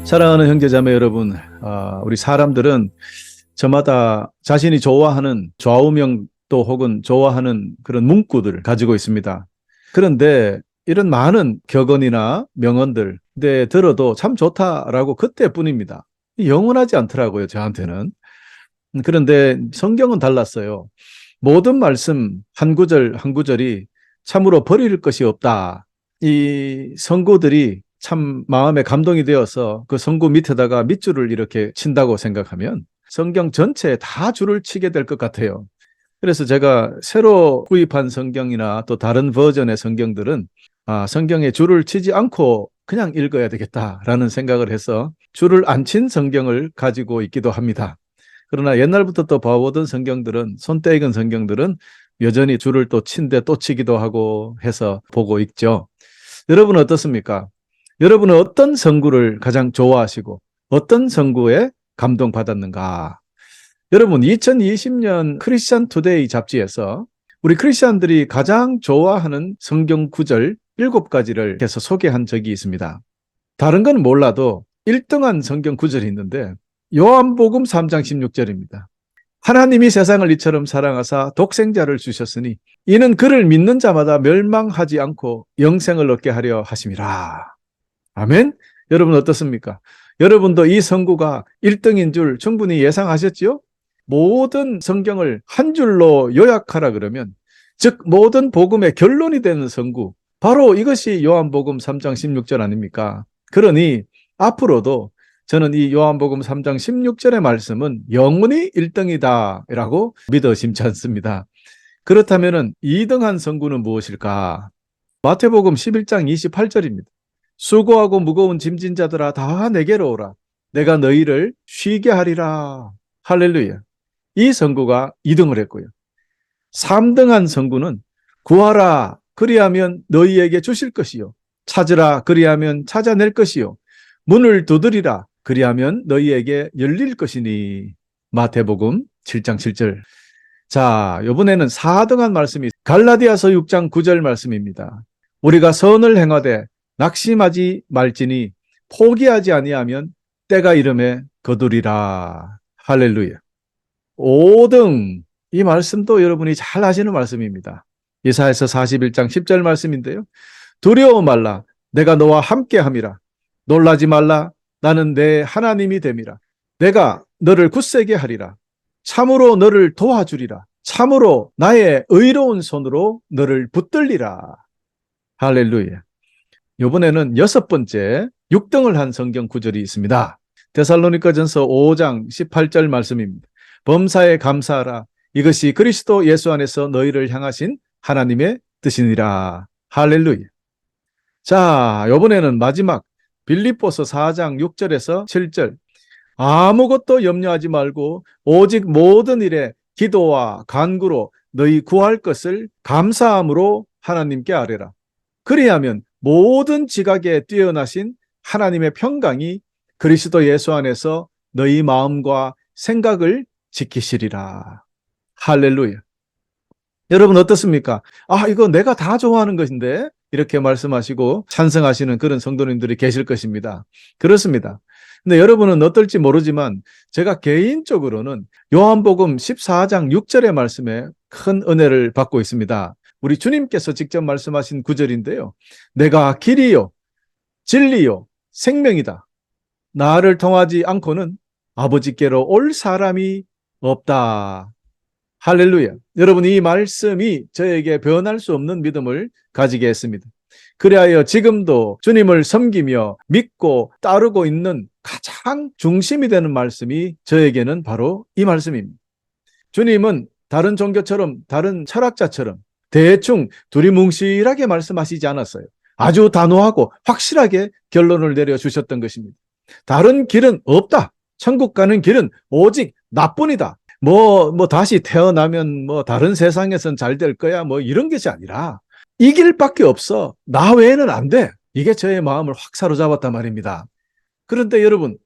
사랑하는 형제자매 여러분, 우리 사람들은 저마다 자신이 좋아하는 좌우명 또 혹은 좋아하는 그런 문구들을 가지고 있습니다. 그런데 이런 많은 격언이나 명언들, 근데 들어도 참 좋다라고 그때뿐입니다. 영원하지 않더라고요, 저한테는. 그런데 성경은 달랐어요. 모든 말씀 한 구절 한 구절이 참으로 버릴 것이 없다. 이 선구들이 참 마음에 감동이 되어서 그 선구 밑에다가 밑줄을 이렇게 친다고 생각하면 성경 전체에 다 줄을 치게 될 것 같아요. 그래서 제가 새로 구입한 성경이나 또 다른 버전의 성경들은 성경에 줄을 치지 않고 그냥 읽어야 되겠다라는 생각을 해서 줄을 안 친 성경을 가지고 있기도 합니다. 그러나 옛날부터 또 봐오던 성경들은, 손때 익은 성경들은 여전히 줄을 또 친데 또 치기도 하고 해서 보고 있죠. 여러분은 어떻습니까? 여러분은 어떤 성구를 가장 좋아하시고 어떤 성구에 감동받았는가? 여러분, 2020년 크리스천 투데이 잡지에서 우리 크리스천들이 가장 좋아하는 성경 구절 7가지를 해서 소개한 적이 있습니다. 다른 건 몰라도 1등한 성경 구절이 있는데 요한복음 3장 16절입니다. 하나님이 세상을 이처럼 사랑하사 독생자를 주셨으니 이는 그를 믿는 자마다 멸망하지 않고 영생을 얻게 하려 하심이라. 아멘? 여러분 어떻습니까? 여러분도 이 성구가 1등인 줄 충분히 예상하셨죠? 모든 성경을 한 줄로 요약하라 그러면, 즉 모든 복음의 결론이 되는 성구, 바로 이것이 요한복음 3장 16절 아닙니까? 그러니 앞으로도 저는 이 요한복음 3장 16절의 말씀은 영원히 1등이다 라고 믿어 심지 않습니다. 그렇다면 2등한 성구는 무엇일까? 마태복음 11장 28절입니다. 수고하고 무거운 짐진 자들아 다 내게로 오라. 내가 너희를 쉬게 하리라. 할렐루야. 이 성구가 2등을 했고요. 3등한 성구는 구하라 그리하면 너희에게 주실 것이요. 찾으라 그리하면 찾아낼 것이요. 문을 두드리라 그리하면 너희에게 열릴 것이니. 마태복음 7장 7절. 자, 이번에는 4등한 말씀이 갈라디아서 6장 9절 말씀입니다. 우리가 선을 행하되 낙심하지 말지니 포기하지 아니하면 때가 이름에 거두리라. 할렐루야. 5등, 이 말씀도 여러분이 잘 아시는 말씀입니다. 이사야서 41장 10절 말씀인데요. 두려워 말라 내가 너와 함께함이라. 놀라지 말라 나는 내 하나님이 됨이라. 내가 너를 굳세게 하리라. 참으로 너를 도와주리라. 참으로 나의 의로운 손으로 너를 붙들리라. 할렐루야. 이번에는 6번째 6등을 한 성경 구절이 있습니다. 데살로니가전서 5장 18절 말씀입니다. 범사에 감사하라. 이것이 그리스도 예수 안에서 너희를 향하신 하나님의 뜻이니라. 할렐루야. 자, 이번에는 마지막 빌립보서 4장 6절에서 7절. 아무것도 염려하지 말고 오직 모든 일에 기도와 간구로 너희 구할 것을 감사함으로 하나님께 아뢰라. 그리하면 모든 지각에 뛰어나신 하나님의 평강이 그리스도 예수 안에서 너희 마음과 생각을 지키시리라. 할렐루야. 여러분 어떻습니까? 이거 내가 다 좋아하는 것인데 이렇게 말씀하시고 찬성하시는 그런 성도님들이 계실 것입니다. 그렇습니다. 근데 여러분은 어떨지 모르지만 제가 개인적으로는 요한복음 14장 6절의 말씀에 큰 은혜를 받고 있습니다. 우리 주님께서 직접 말씀하신 구절인데요. 내가 길이요 진리요 생명이다. 나를 통하지 않고는 아버지께로 올 사람이 없다. 할렐루야. 여러분 이 말씀이 저에게 변할 수 없는 믿음을 가지게 했습니다. 그리하여 지금도 주님을 섬기며 믿고 따르고 있는 가장 중심이 되는 말씀이 저에게는 바로 이 말씀입니다. 주님은 다른 종교처럼 다른 철학자처럼 대충 두리뭉실하게 말씀하시지 않았어요. 아주 단호하고 확실하게 결론을 내려주셨던 것입니다. 다른 길은 없다. 천국 가는 길은 오직 나뿐이다. 다시 태어나면 다른 세상에선 잘 될 거야. 이런 것이 아니라 이 길밖에 없어. 나 외에는 안 돼. 이게 저의 마음을 확 사로잡았단 말입니다. 그런데 여러분,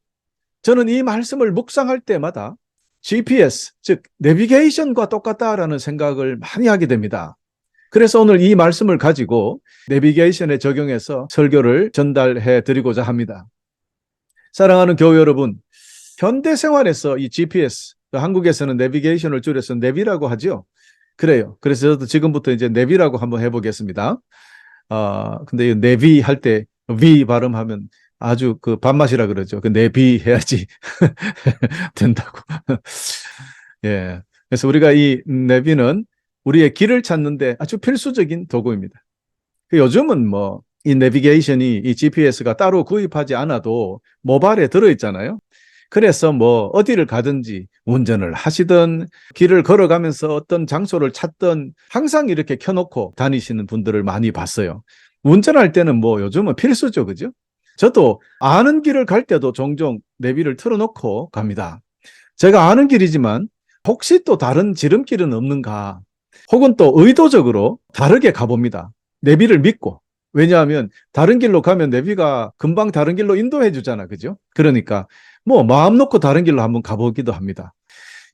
저는 이 말씀을 묵상할 때마다 GPS, 즉 내비게이션과 똑같다라는 생각을 많이 하게 됩니다. 그래서 오늘 이 말씀을 가지고 내비게이션에 적용해서 설교를 전달해 드리고자 합니다. 사랑하는 교회 여러분, 현대 생활에서 이 GPS, 한국에서는 내비게이션을 줄여서 내비라고 하죠. 그래요. 그래서 저도 지금부터 이제 내비라고 한번 해보겠습니다. 근데 이 내비 할 때 위 발음하면 아주 그 밥맛이라 그러죠. 그 내비 해야지 된다고. 예. 그래서 우리가 이 내비는 우리의 길을 찾는데 아주 필수적인 도구입니다. 요즘은 뭐 이 내비게이션이 이 GPS가 따로 구입하지 않아도 모바일에 들어있잖아요. 그래서 뭐 어디를 가든지 운전을 하시든 길을 걸어가면서 어떤 장소를 찾든 항상 이렇게 켜놓고 다니시는 분들을 많이 봤어요. 운전할 때는 뭐 요즘은 필수죠, 그죠? 저도 아는 길을 갈 때도 종종 내비를 틀어놓고 갑니다. 제가 아는 길이지만 혹시 또 다른 지름길은 없는가? 혹은 또 의도적으로 다르게 가봅니다. 내비를 믿고. 왜냐하면 다른 길로 가면 내비가 금방 다른 길로 인도해 주잖아. 그죠? 그러니까 뭐 마음 놓고 다른 길로 한번 가보기도 합니다.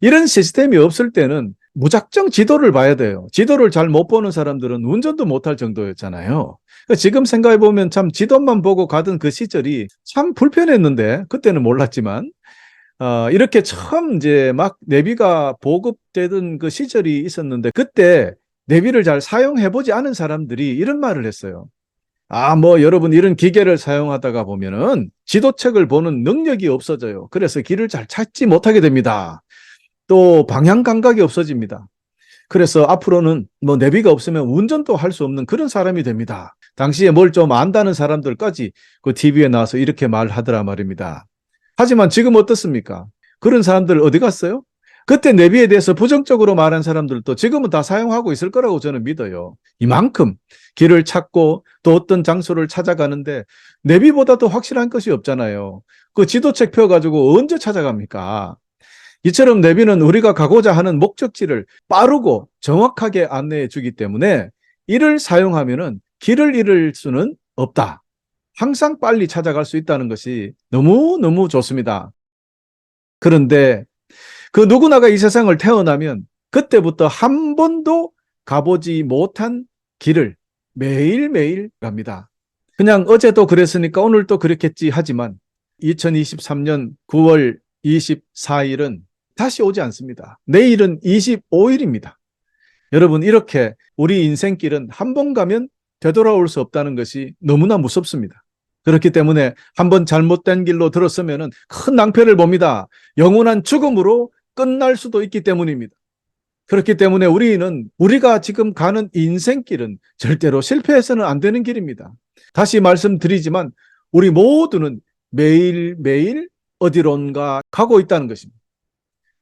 이런 시스템이 없을 때는 무작정 지도를 봐야 돼요. 지도를 잘 못 보는 사람들은 운전도 못할 정도였잖아요. 그러니까 지금 생각해 보면 참 지도만 보고 가던 그 시절이 참 불편했는데 그때는 몰랐지만 이렇게 처음 이제 막 내비가 보급되던 그 시절이 있었는데 그때 내비를 잘 사용해 보지 않은 사람들이 이런 말을 했어요. 뭐 여러분 이런 기계를 사용하다가 보면은 지도책을 보는 능력이 없어져요. 그래서 길을 잘 찾지 못하게 됩니다. 또 방향 감각이 없어집니다. 그래서 앞으로는 뭐 내비가 없으면 운전도 할 수 없는 그런 사람이 됩니다. 당시에 뭘 좀 안다는 사람들까지 그 TV에 나와서 이렇게 말하더라 말입니다. 하지만 지금 어떻습니까? 그런 사람들 어디 갔어요? 그때 내비에 대해서 부정적으로 말한 사람들도 지금은 다 사용하고 있을 거라고 저는 믿어요. 이만큼 길을 찾고 또 어떤 장소를 찾아가는데 내비보다도 확실한 것이 없잖아요. 그 지도책 펴가지고 언제 찾아갑니까? 이처럼 내비는 우리가 가고자 하는 목적지를 빠르고 정확하게 안내해 주기 때문에 이를 사용하면은 길을 잃을 수는 없다. 항상 빨리 찾아갈 수 있다는 것이 너무너무 좋습니다. 그런데 그 누구나가 이 세상을 태어나면 그때부터 한 번도 가보지 못한 길을 매일매일 갑니다. 그냥 어제도 그랬으니까 오늘도 그렇겠지 하지만 2023년 9월 24일은 다시 오지 않습니다. 내일은 25일입니다. 여러분, 이렇게 우리 인생길은 한 번 가면 되돌아올 수 없다는 것이 너무나 무섭습니다. 그렇기 때문에 한번 잘못된 길로 들었으면 큰 낭패를 봅니다. 영원한 죽음으로 끝날 수도 있기 때문입니다. 그렇기 때문에 우리가 지금 가는 인생길은 절대로 실패해서는 안 되는 길입니다. 다시 말씀드리지만 우리 모두는 매일매일 어디론가 가고 있다는 것입니다.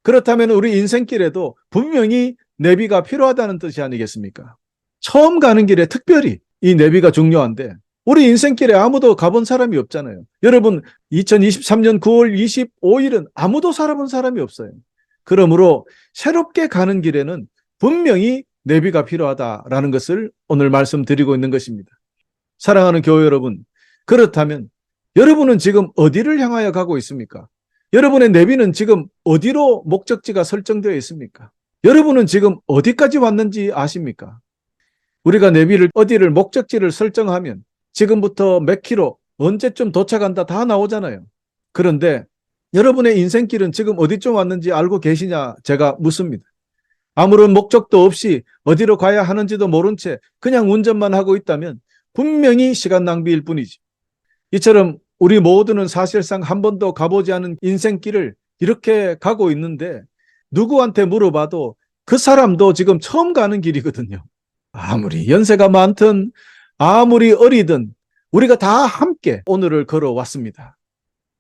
그렇다면 우리 인생길에도 분명히 내비가 필요하다는 뜻이 아니겠습니까? 처음 가는 길에 특별히 이 내비가 중요한데 우리 인생길에 아무도 가본 사람이 없잖아요. 여러분 2023년 9월 25일은 아무도 살아본 사람이 없어요. 그러므로 새롭게 가는 길에는 분명히 내비가 필요하다라는 것을 오늘 말씀드리고 있는 것입니다. 사랑하는 교회 여러분, 그렇다면 여러분은 지금 어디를 향하여 가고 있습니까? 여러분의 내비는 지금 어디로 목적지가 설정되어 있습니까? 여러분은 지금 어디까지 왔는지 아십니까? 우리가 내비를 어디를 목적지를 설정하면 지금부터 몇 킬로, 언제쯤 도착한다 다 나오잖아요. 그런데 여러분의 인생길은 지금 어디쯤 왔는지 알고 계시냐? 제가 묻습니다. 아무런 목적도 없이 어디로 가야 하는지도 모른 채 그냥 운전만 하고 있다면 분명히 시간 낭비일 뿐이지. 이처럼 우리 모두는 사실상 한 번도 가보지 않은 인생길을 이렇게 가고 있는데 누구한테 물어봐도 그 사람도 지금 처음 가는 길이거든요. 아무리 연세가 많든 아무리 어리든 우리가 다 함께 오늘을 걸어왔습니다.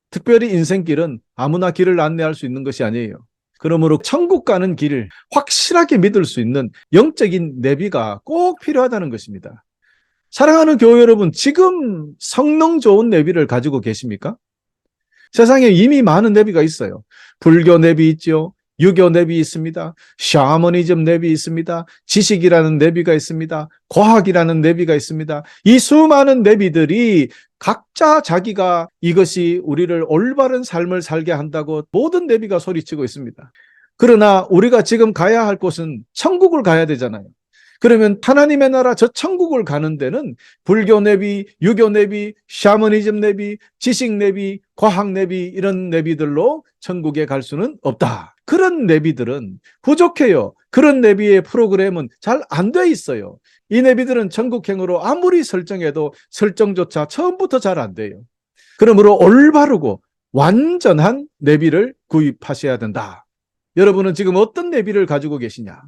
특별히 인생길은 아무나 길을 안내할 수 있는 것이 아니에요. 그러므로 천국 가는 길을 확실하게 믿을 수 있는 영적인 내비가 꼭 필요하다는 것입니다. 사랑하는 교회 여러분, 지금 성능 좋은 내비를 가지고 계십니까? 세상에 이미 많은 내비가 있어요. 불교 내비 있죠. 유교 내비 있습니다. 샤머니즘 내비 있습니다. 지식이라는 내비가 있습니다. 과학이라는 내비가 있습니다. 이 수많은 내비들이 각자 자기가 이것이 우리를 올바른 삶을 살게 한다고 모든 내비가 소리치고 있습니다. 그러나 우리가 지금 가야 할 곳은 천국을 가야 되잖아요. 그러면 하나님의 나라 저 천국을 가는 데는 불교 내비, 유교 내비, 샤머니즘 내비, 지식 내비, 과학 내비 이런 내비들로 천국에 갈 수는 없다. 그런 내비들은 부족해요. 그런 내비의 프로그램은 잘 안 돼 있어요. 이 내비들은 천국행으로 아무리 설정해도 설정조차 처음부터 잘 안 돼요. 그러므로 올바르고 완전한 내비를 구입하셔야 된다. 여러분은 지금 어떤 내비를 가지고 계시냐?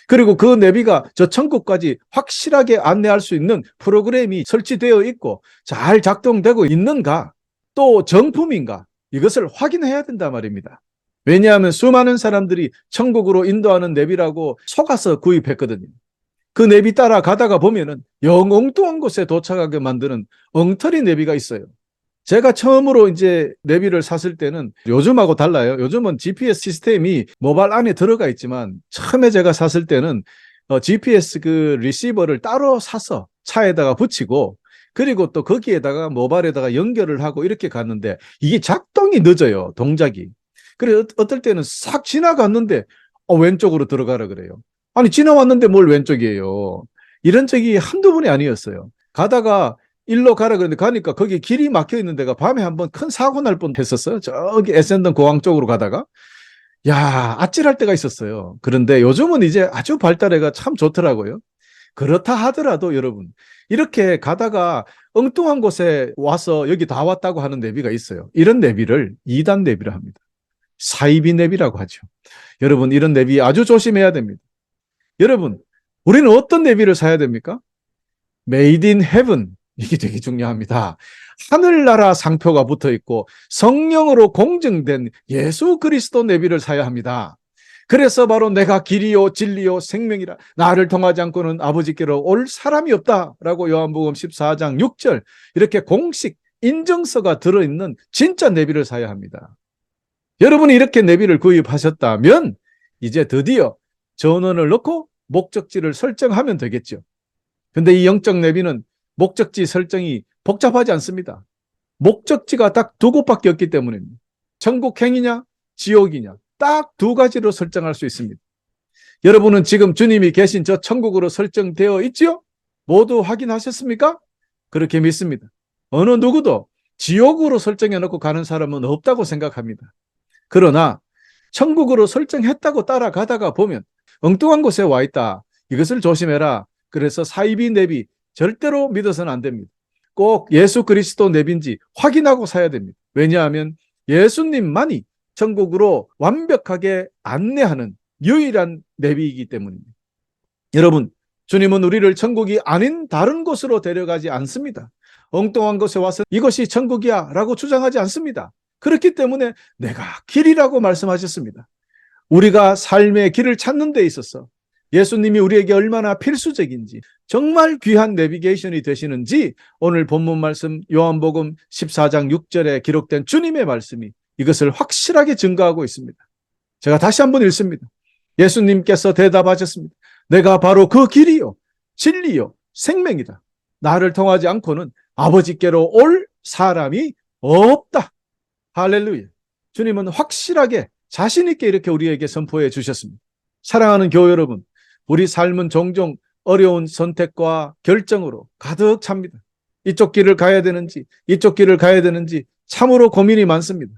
그리고 그 내비가 저 천국까지 확실하게 안내할 수 있는 프로그램이 설치되어 있고 잘 작동되고 있는가? 또 정품인가? 이것을 확인해야 된단 말입니다. 왜냐하면 수많은 사람들이 천국으로 인도하는 내비라고 속아서 구입했거든요. 그 내비 따라 가다가 보면은 영 엉뚱한 곳에 도착하게 만드는 엉터리 내비가 있어요. 제가 처음으로 이제 내비를 샀을 때는 요즘하고 달라요. 요즘은 GPS 시스템이 모바일 안에 들어가 있지만 처음에 제가 샀을 때는 GPS 그 리시버를 따로 사서 차에다가 붙이고 그리고 또 거기에다가 모바일에다가 연결을 하고 이렇게 갔는데 이게 작동이 늦어요. 동작이. 그래서 어떨 때는 싹 지나갔는데 왼쪽으로 들어가라 그래요. 아니 지나왔는데 뭘 왼쪽이에요. 이런 적이 한두 번이 아니었어요. 가다가 일로 가라 그랬는데 가니까 거기 길이 막혀 있는 데가 밤에 한번 큰 사고 날 뻔했었어요. 저기 에센던 공항 쪽으로 가다가 야 아찔할 때가 있었어요. 그런데 요즘은 이제 아주 발달해가 참 좋더라고요. 그렇다 하더라도 여러분 이렇게 가다가 엉뚱한 곳에 와서 여기 다 왔다고 하는 내비가 있어요. 이런 내비를 2단 내비라 합니다. 사이비 내비라고 하죠. 여러분 이런 내비 아주 조심해야 됩니다. 여러분 우리는 어떤 내비를 사야 됩니까? Made in Heaven 이게 되게 중요합니다. 하늘나라 상표가 붙어 있고 성령으로 공증된 예수 그리스도 내비를 사야 합니다. 그래서 바로 내가 길이요 진리요 생명이라 나를 통하지 않고는 아버지께로 올 사람이 없다라고 요한복음 14장 6절 이렇게 공식 인증서가 들어있는 진짜 내비를 사야 합니다. 여러분이 이렇게 내비를 구입하셨다면 이제 드디어 전원을 넣고 목적지를 설정하면 되겠죠. 근데 이 영적 내비는 목적지 설정이 복잡하지 않습니다. 목적지가 딱 두 곳밖에 없기 때문입니다. 천국행이냐 지옥이냐 딱 두 가지로 설정할 수 있습니다. 여러분은 지금 주님이 계신 저 천국으로 설정되어 있지요? 모두 확인하셨습니까? 그렇게 믿습니다. 어느 누구도 지옥으로 설정해 놓고 가는 사람은 없다고 생각합니다. 그러나 천국으로 설정했다고 따라가다가 보면 엉뚱한 곳에 와 있다. 이것을 조심해라. 그래서 사이비 내비 절대로 믿어서는 안 됩니다. 꼭 예수 그리스도 내비인지 확인하고 사야 됩니다. 왜냐하면 예수님만이 천국으로 완벽하게 안내하는 유일한 내비이기 때문입니다. 여러분, 주님은 우리를 천국이 아닌 다른 곳으로 데려가지 않습니다. 엉뚱한 곳에 와서 이것이 천국이야 라고 주장하지 않습니다. 그렇기 때문에 내가 길이라고 말씀하셨습니다. 우리가 삶의 길을 찾는 데 있어서 예수님이 우리에게 얼마나 필수적인지 정말 귀한 내비게이션이 되시는지 오늘 본문 말씀 요한복음 14장 6절에 기록된 주님의 말씀이 이것을 확실하게 증거하고 있습니다. 제가 다시 한번 읽습니다. 예수님께서 대답하셨습니다. 내가 바로 그 길이요 진리요 생명이다. 나를 통하지 않고는 아버지께로 올 사람이 없다. 할렐루야. 주님은 확실하게 자신 있게 이렇게 우리에게 선포해 주셨습니다. 사랑하는 교회 여러분, 우리 삶은 종종 어려운 선택과 결정으로 가득 찹니다. 이쪽 길을 가야 되는지 이쪽 길을 가야 되는지 참으로 고민이 많습니다.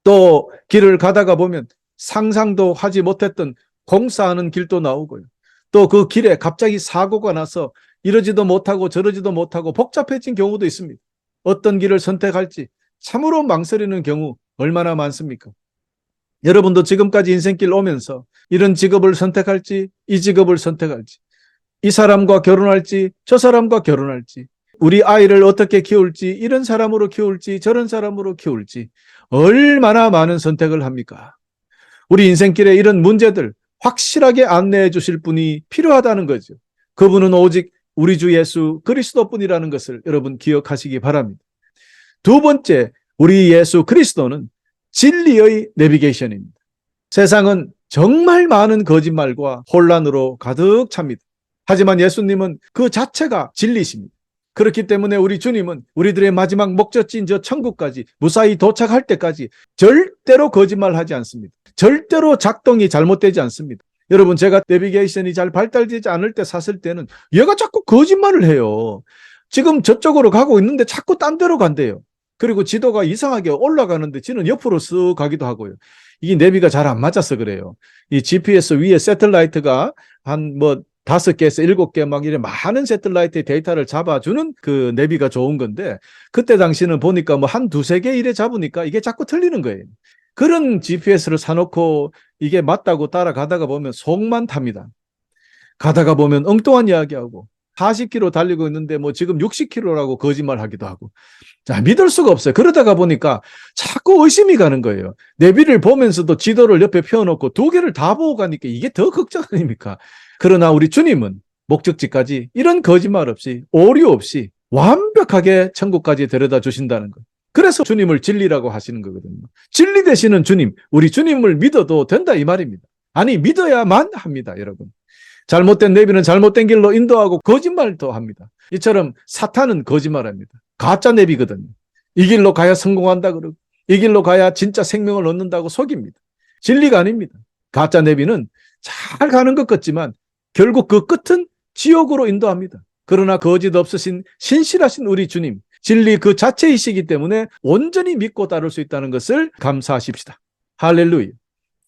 또 길을 가다가 보면 상상도 하지 못했던 공사하는 길도 나오고요. 또 그 길에 갑자기 사고가 나서 이러지도 못하고 저러지도 못하고 복잡해진 경우도 있습니다. 어떤 길을 선택할지 참으로 망설이는 경우 얼마나 많습니까? 여러분도 지금까지 인생길 오면서 이런 직업을 선택할지 이 직업을 선택할지 이 사람과 결혼할지 저 사람과 결혼할지 우리 아이를 어떻게 키울지 이런 사람으로 키울지 저런 사람으로 키울지 얼마나 많은 선택을 합니까? 우리 인생길에 이런 문제들 확실하게 안내해 주실 분이 필요하다는 거죠. 그분은 오직 우리 주 예수 그리스도뿐이라는 것을 여러분 기억하시기 바랍니다. 두 번째, 우리 예수 그리스도는 진리의 내비게이션입니다. 세상은 정말 많은 거짓말과 혼란으로 가득 찹니다. 하지만 예수님은 그 자체가 진리십니다. 그렇기 때문에 우리 주님은 우리들의 마지막 목적지인 저 천국까지 무사히 도착할 때까지 절대로 거짓말하지 않습니다. 절대로 작동이 잘못되지 않습니다. 여러분, 제가 내비게이션이 잘 발달되지 않을 때 샀을 때는 얘가 자꾸 거짓말을 해요. 지금 저쪽으로 가고 있는데 자꾸 딴 데로 간대요. 그리고 지도가 이상하게 올라가는데 지는 옆으로 쓱 가기도 하고요. 이 내비가 잘 안 맞아서 그래요. 이 GPS 위에 새틀라이트가 한 뭐 5개에서 7개 막 이래 많은 새틀라이트의 데이터를 잡아주는 그 내비가 좋은 건데, 그때 당시는 보니까 뭐 한 두세 개 이래 잡으니까 이게 자꾸 틀리는 거예요. 그런 GPS를 사놓고 이게 맞다고 따라가다가 보면 속만 탑니다. 가다가 보면 엉뚱한 이야기하고 40km 달리고 있는데 뭐 지금 60km라고 거짓말하기도 하고. 자, 믿을 수가 없어요. 그러다가 보니까 자꾸 의심이 가는 거예요. 내비를 보면서도 지도를 옆에 펴놓고 2개를 다 보고 가니까 이게 더 걱정 아닙니까? 그러나 우리 주님은 목적지까지 이런 거짓말 없이, 오류 없이 완벽하게 천국까지 데려다 주신다는 거예요. 그래서 주님을 진리라고 하시는 거거든요. 진리 되시는 주님, 우리 주님을 믿어도 된다 이 말입니다. 아니, 믿어야만 합니다, 여러분. 잘못된 내비는 잘못된 길로 인도하고 거짓말도 합니다. 이처럼 사탄은 거짓말합니다. 가짜 내비거든요. 이 길로 가야 성공한다 그러고, 이 길로 가야 진짜 생명을 얻는다고 속입니다. 진리가 아닙니다. 가짜 내비는 잘 가는 것 같지만 결국 그 끝은 지옥으로 인도합니다. 그러나 거짓 없으신 신실하신 우리 주님, 진리 그 자체이시기 때문에 온전히 믿고 따를 수 있다는 것을 감사하십시다. 할렐루야.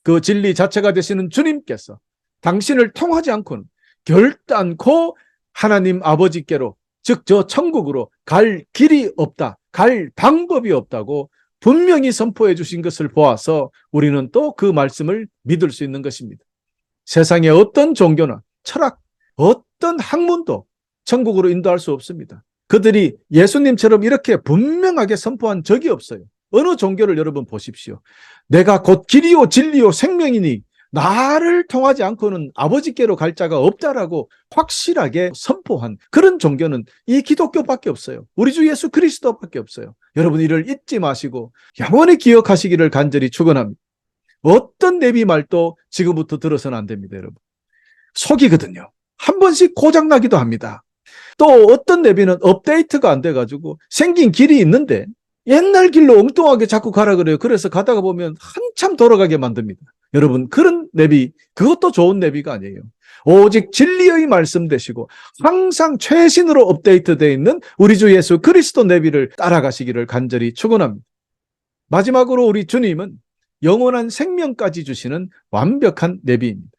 그 진리 자체가 되시는 주님께서 당신을 통하지 않고는 결단코 하나님 아버지께로, 즉 저 천국으로 갈 길이 없다, 갈 방법이 없다고 분명히 선포해 주신 것을 보아서 우리는 또 그 말씀을 믿을 수 있는 것입니다. 세상의 어떤 종교나 철학, 어떤 학문도 천국으로 인도할 수 없습니다. 그들이 예수님처럼 이렇게 분명하게 선포한 적이 없어요. 어느 종교를 여러분 보십시오. 내가 곧 길이요 진리요 생명이니 나를 통하지 않고는 아버지께로 갈 자가 없다라고 확실하게 선포한 그런 종교는 이 기독교밖에 없어요. 우리 주 예수 그리스도밖에 없어요. 여러분, 이를 잊지 마시고 영원히 기억하시기를 간절히 축원합니다. 어떤 내비 말도 지금부터 들어서는 안 됩니다, 여러분. 속이거든요. 한 번씩 고장나기도 합니다. 또 어떤 내비는 업데이트가 안 돼가지고 생긴 길이 있는데 옛날 길로 엉뚱하게 자꾸 가라 그래요. 그래서 가다가 보면 한참 돌아가게 만듭니다. 여러분, 그런 내비, 그것도 좋은 내비가 아니에요. 오직 진리의 말씀 되시고 항상 최신으로 업데이트되어 있는 우리 주 예수 그리스도 내비를 따라가시기를 간절히 축원합니다. 마지막으로 우리 주님은 영원한 생명까지 주시는 완벽한 내비입니다.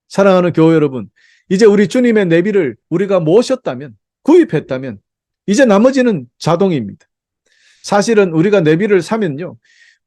사랑하는 교회 여러분, 이제 우리 주님의 내비를 우리가 모셨다면, 구입했다면 이제 나머지는 자동입니다. 사실은 우리가 내비를 사면요,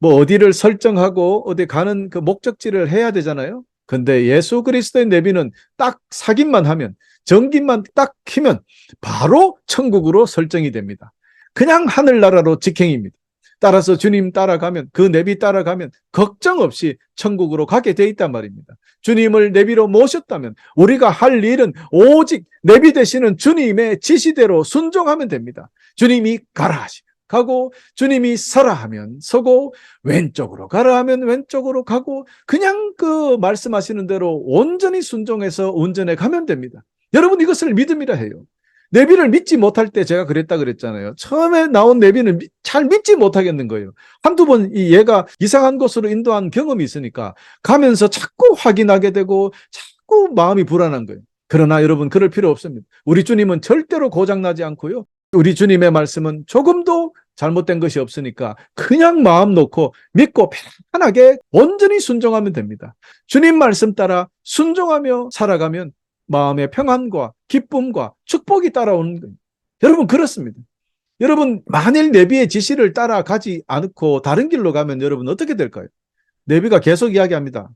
뭐 어디를 설정하고 어디 가는 그 목적지를 해야 되잖아요. 근데 예수 그리스도의 내비는 딱 사기만 하면, 전기만 딱 키면 바로 천국으로 설정이 됩니다. 그냥 하늘나라로 직행입니다. 따라서 주님 따라가면, 그 내비 따라가면 걱정 없이 천국으로 가게 돼 있단 말입니다. 주님을 내비로 모셨다면 우리가 할 일은 오직 내비 되시는 주님의 지시대로 순종하면 됩니다. 주님이 가라 하시면 가고, 주님이 서라 하면 서고, 왼쪽으로 가라 하면 왼쪽으로 가고, 그냥 그 말씀하시는 대로 온전히 순종해서 운전해 가면 됩니다. 여러분, 이것을 믿음이라 해요. 내비를 믿지 못할 때 제가 그랬다 그랬잖아요. 처음에 나온 내비는 잘 믿지 못하겠는 거예요. 한두 번 얘가 이상한 곳으로 인도한 경험이 있으니까 가면서 자꾸 확인하게 되고 자꾸 마음이 불안한 거예요. 그러나 여러분, 그럴 필요 없습니다. 우리 주님은 절대로 고장나지 않고요. 우리 주님의 말씀은 조금도 잘못된 것이 없으니까 그냥 마음 놓고 믿고 편안하게 온전히 순종하면 됩니다. 주님 말씀 따라 순종하며 살아가면 마음의 평안과 기쁨과 축복이 따라오는 거예요. 여러분, 그렇습니다. 여러분, 만일 내비의 지시를 따라가지 않고 다른 길로 가면 여러분 어떻게 될까요? 내비가 계속 이야기합니다.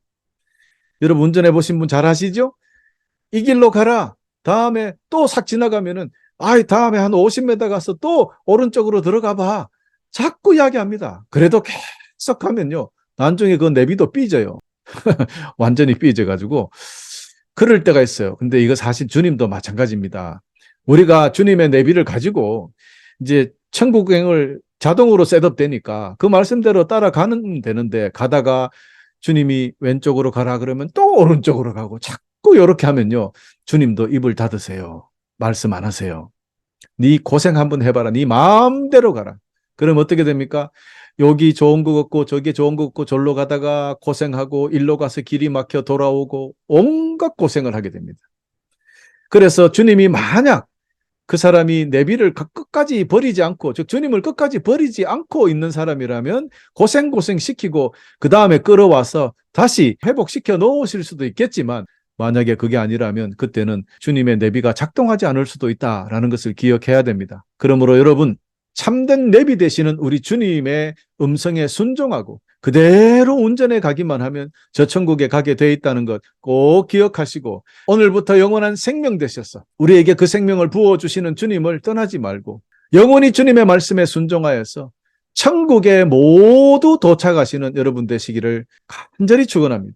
여러분, 운전해 보신 분 잘 아시죠? 이 길로 가라. 다음에 또 싹 지나가면은 다음에 한 50m 가서 또 오른쪽으로 들어가 봐. 자꾸 이야기합니다. 그래도 계속 가면요, 나중에 그 내비도 삐져요. 완전히 삐져가지고 그럴 때가 있어요. 근데 이거 사실 주님도 마찬가지입니다. 우리가 주님의 내비를 가지고 이제 천국행을 자동으로 셋업되니까 그 말씀대로 따라가는 되는데, 가다가 주님이 왼쪽으로 가라 그러면 또 오른쪽으로 가고 자꾸 이렇게 하면요, 주님도 입을 닫으세요. 말씀 안 하세요. 네 고생 한번 해봐라. 네 마음대로 가라. 그럼 어떻게 됩니까? 여기 좋은 거 없고 저기 좋은 거 없고 절로 가다가 고생하고 일로 가서 길이 막혀 돌아오고 온갖 고생을 하게 됩니다. 그래서 주님이 만약 그 사람이 내비를 끝까지 버리지 않고, 즉 주님을 끝까지 버리지 않고 있는 사람이라면 고생 시키고 그 다음에 끌어와서 다시 회복시켜 놓으실 수도 있겠지만, 만약에 그게 아니라면 그때는 주님의 내비가 작동하지 않을 수도 있다라는 것을 기억해야 됩니다. 그러므로 여러분, 참된 내비 되시는 우리 주님의 음성에 순종하고 그대로 운전해 가기만 하면 저 천국에 가게 돼 있다는 것 꼭 기억하시고, 오늘부터 영원한 생명 되셔서 우리에게 그 생명을 부어주시는 주님을 떠나지 말고 영원히 주님의 말씀에 순종하여서 천국에 모두 도착하시는 여러분 되시기를 간절히 축원합니다.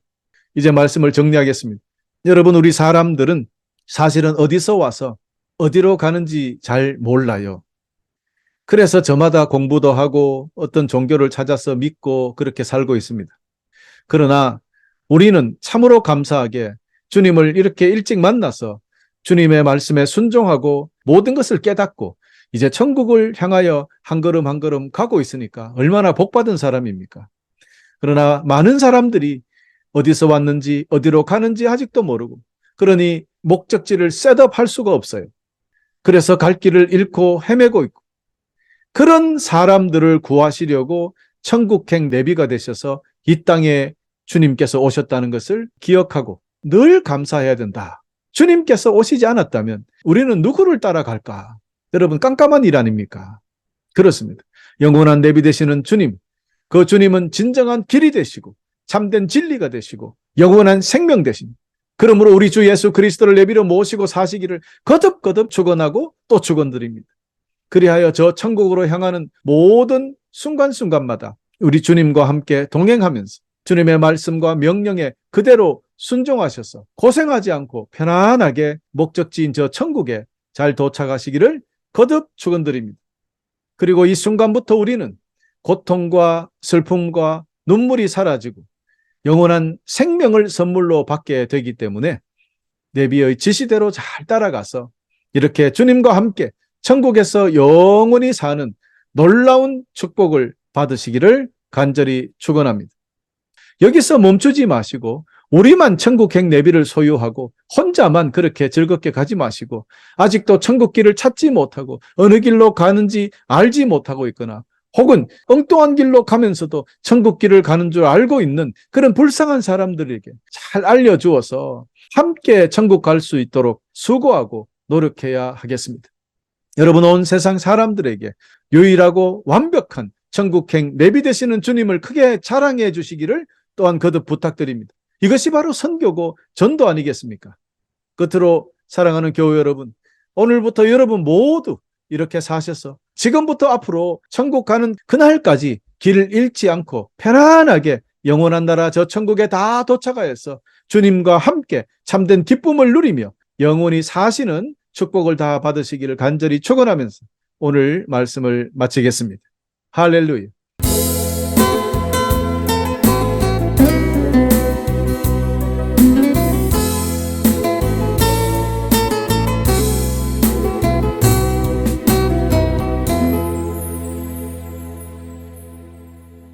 이제 말씀을 정리하겠습니다. 여러분, 우리 사람들은 사실은 어디서 와서 어디로 가는지 잘 몰라요. 그래서 저마다 공부도 하고 어떤 종교를 찾아서 믿고 그렇게 살고 있습니다. 그러나 우리는 참으로 감사하게 주님을 이렇게 일찍 만나서 주님의 말씀에 순종하고 모든 것을 깨닫고 이제 천국을 향하여 한 걸음 한 걸음 가고 있으니까 얼마나 복받은 사람입니까? 그러나 많은 사람들이 어디서 왔는지 어디로 가는지 아직도 모르고, 그러니 목적지를 셋업할 수가 없어요. 그래서 갈 길을 잃고 헤매고 있고, 그런 사람들을 구하시려고 천국행 내비가 되셔서 이 땅에 주님께서 오셨다는 것을 기억하고 늘 감사해야 된다. 주님께서 오시지 않았다면 우리는 누구를 따라갈까? 여러분, 깜깜한 일 아닙니까? 그렇습니다. 영원한 내비 되시는 주님, 그 주님은 진정한 길이 되시고 참된 진리가 되시고 영원한 생명 되십니다. 그러므로 우리 주 예수 그리스도를 내비로 모시고 사시기를 거듭거듭 축원하고 또 축원드립니다. 그리하여 저 천국으로 향하는 모든 순간순간마다 우리 주님과 함께 동행하면서 주님의 말씀과 명령에 그대로 순종하셔서 고생하지 않고 편안하게 목적지인 저 천국에 잘 도착하시기를 거듭 축원드립니다. 그리고 이 순간부터 우리는 고통과 슬픔과 눈물이 사라지고 영원한 생명을 선물로 받게 되기 때문에 내비의 지시대로 잘 따라가서 이렇게 주님과 함께 천국에서 영원히 사는 놀라운 축복을 받으시기를 간절히 축원합니다. 여기서 멈추지 마시고 우리만 천국행 내비를 소유하고 혼자만 그렇게 즐겁게 가지 마시고, 아직도 천국길을 찾지 못하고 어느 길로 가는지 알지 못하고 있거나 혹은 엉뚱한 길로 가면서도 천국길을 가는 줄 알고 있는 그런 불쌍한 사람들에게 잘 알려주어서 함께 천국 갈 수 있도록 수고하고 노력해야 하겠습니다. 여러분, 온 세상 사람들에게 유일하고 완벽한 천국행 내비 되시는 주님을 크게 자랑해 주시기를 또한 거듭 부탁드립니다. 이것이 바로 선교고 전도 아니겠습니까? 끝으로 사랑하는 교회 여러분, 오늘부터 여러분 모두 이렇게 사셔서 지금부터 앞으로 천국 가는 그날까지 길을 잃지 않고 편안하게 영원한 나라 저 천국에 다 도착하여서 주님과 함께 참된 기쁨을 누리며 영원히 사시는 축복을 다 받으시기를 간절히 축원하면서 오늘 말씀을 마치겠습니다. 할렐루야.